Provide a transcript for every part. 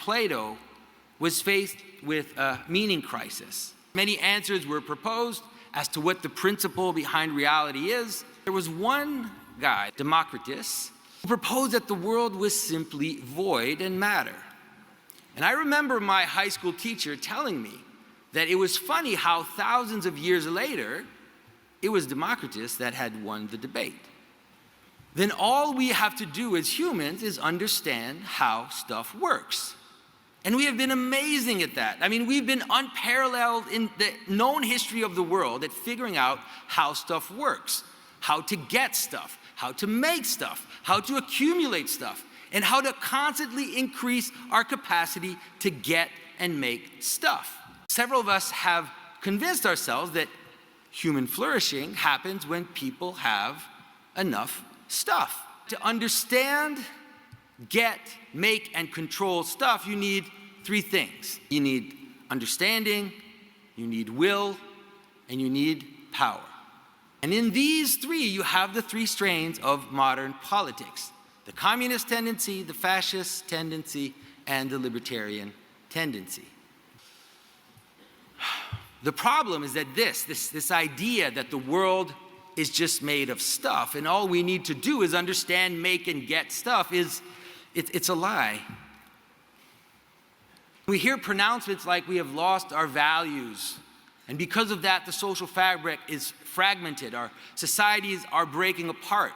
Plato was faced with a meaning crisis. Many answers were proposed as to what the principle behind reality is. There was one guy, Democritus, who proposed that the world was simply void and matter. And I remember my high school teacher telling me that it was funny how thousands of years later, it was Democritus that had won the debate. Then all we have to do as humans is understand how stuff works. And we have been amazing at that. I mean, we've been unparalleled in the known history of the world at figuring out how stuff works, how to get stuff, how to make stuff, how to accumulate stuff, and how to constantly increase our capacity to get and make stuff. Several of us have convinced ourselves that human flourishing happens when people have enough stuff. To understand, get, make, and control stuff, you need three things. You need understanding, you need will, and you need power. And in these three, you have the three strains of modern politics: the communist tendency, the fascist tendency, and the libertarian tendency. The problem is that this idea that the world is just made of stuff and all we need to do is understand, make, and get stuff it's a lie. We hear pronouncements like we have lost our values, and because of that, the social fabric is fragmented. Our societies are breaking apart.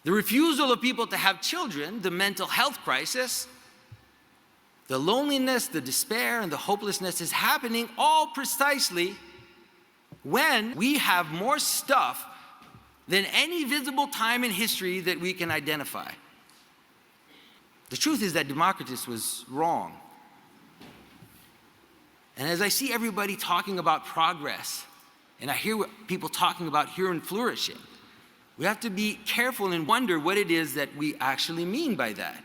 The refusal of people to have children, the mental health crisis, the loneliness, the despair, and the hopelessness is happening all precisely when we have more stuff than any visible time in history that we can identify. The truth is that Democritus was wrong. And as I see everybody talking about progress, and I hear what people talking about human flourishing, we have to be careful and wonder what it is that we actually mean by that.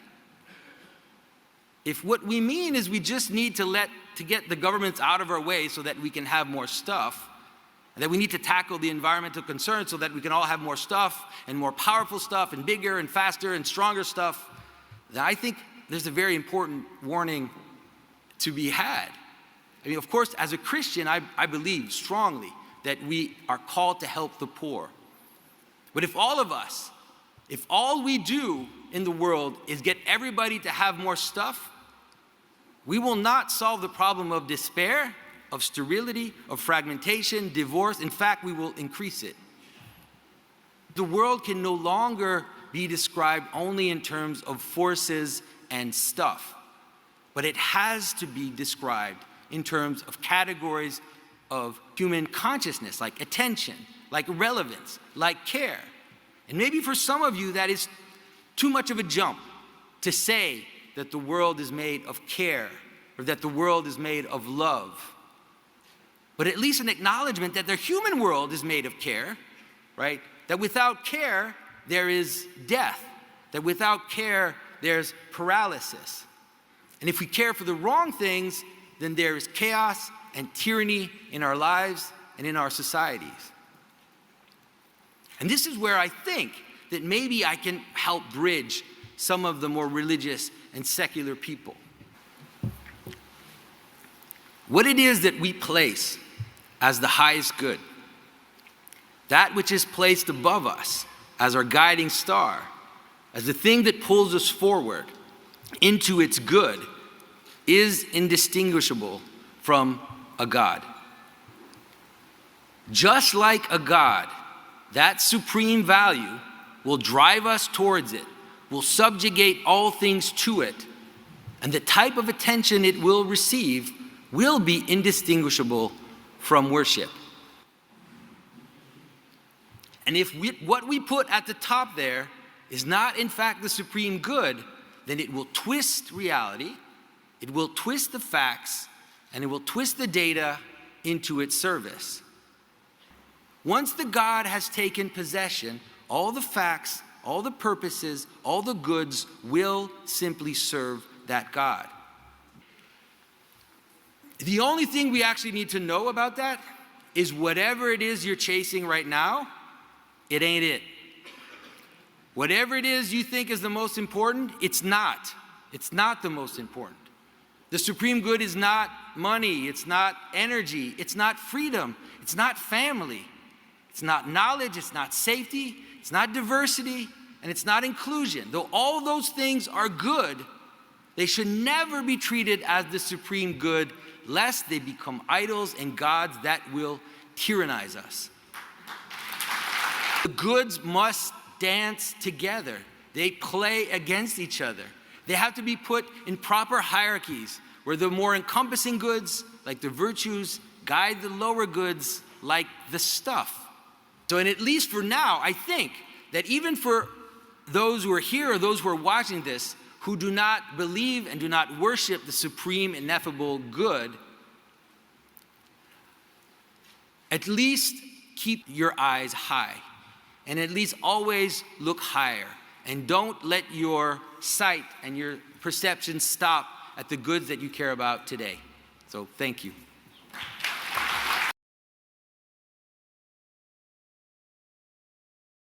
If what we mean is we just need to get the governments out of our way so that we can have more stuff, and that we need to tackle the environmental concerns so that we can all have more stuff and more powerful stuff and bigger and faster and stronger stuff, then I think there's a very important warning to be had. I mean, of course, as a Christian, I believe strongly that we are called to help the poor. But if all we do in the world is get everybody to have more stuff, we will not solve the problem of despair, of sterility, of fragmentation, divorce. In fact, we will increase it. The world can no longer be described only in terms of forces and stuff, but it has to be described in terms of categories of human consciousness, like attention, like relevance, like care. And maybe for some of you that is too much of a jump to say that the world is made of care or that the world is made of love. But at least an acknowledgement that the human world is made of care, right? That without care, there is death. That without care, there's paralysis. And if we care for the wrong things, then there is chaos and tyranny in our lives and in our societies. And this is where I think that maybe I can help bridge some of the more religious and secular people. What it is that we place as the highest good, that which is placed above us as our guiding star, as the thing that pulls us forward into its good, is indistinguishable from a God. Just like a God, that supreme value will drive us towards it, will subjugate all things to it, and the type of attention it will receive will be indistinguishable from worship. And if what we put at the top there is not in fact the supreme good, then it will twist reality, it will twist the facts, and it will twist the data into its service. Once the God has taken possession, all the facts, all the purposes, all the goods will simply serve that God. The only thing we actually need to know about that is whatever it is you're chasing right now, it ain't it. Whatever it is you think is the most important, it's not. It's not the most important. The supreme good is not money, it's not energy, it's not freedom, it's not family, it's not knowledge, it's not safety, it's not diversity, and it's not inclusion. Though all those things are good, they should never be treated as the supreme good, lest they become idols and gods that will tyrannize us. The goods must dance together. They play against each other. They have to be put in proper hierarchies, where the more encompassing goods, like the virtues, guide the lower goods, like the stuff. So, and at least for now, I think that even for those who are here or those who are watching this, who do not believe and do not worship the supreme, ineffable good, at least keep your eyes high, and at least always look higher. And don't let your sight and your perception stop at the goods that you care about today. So thank you.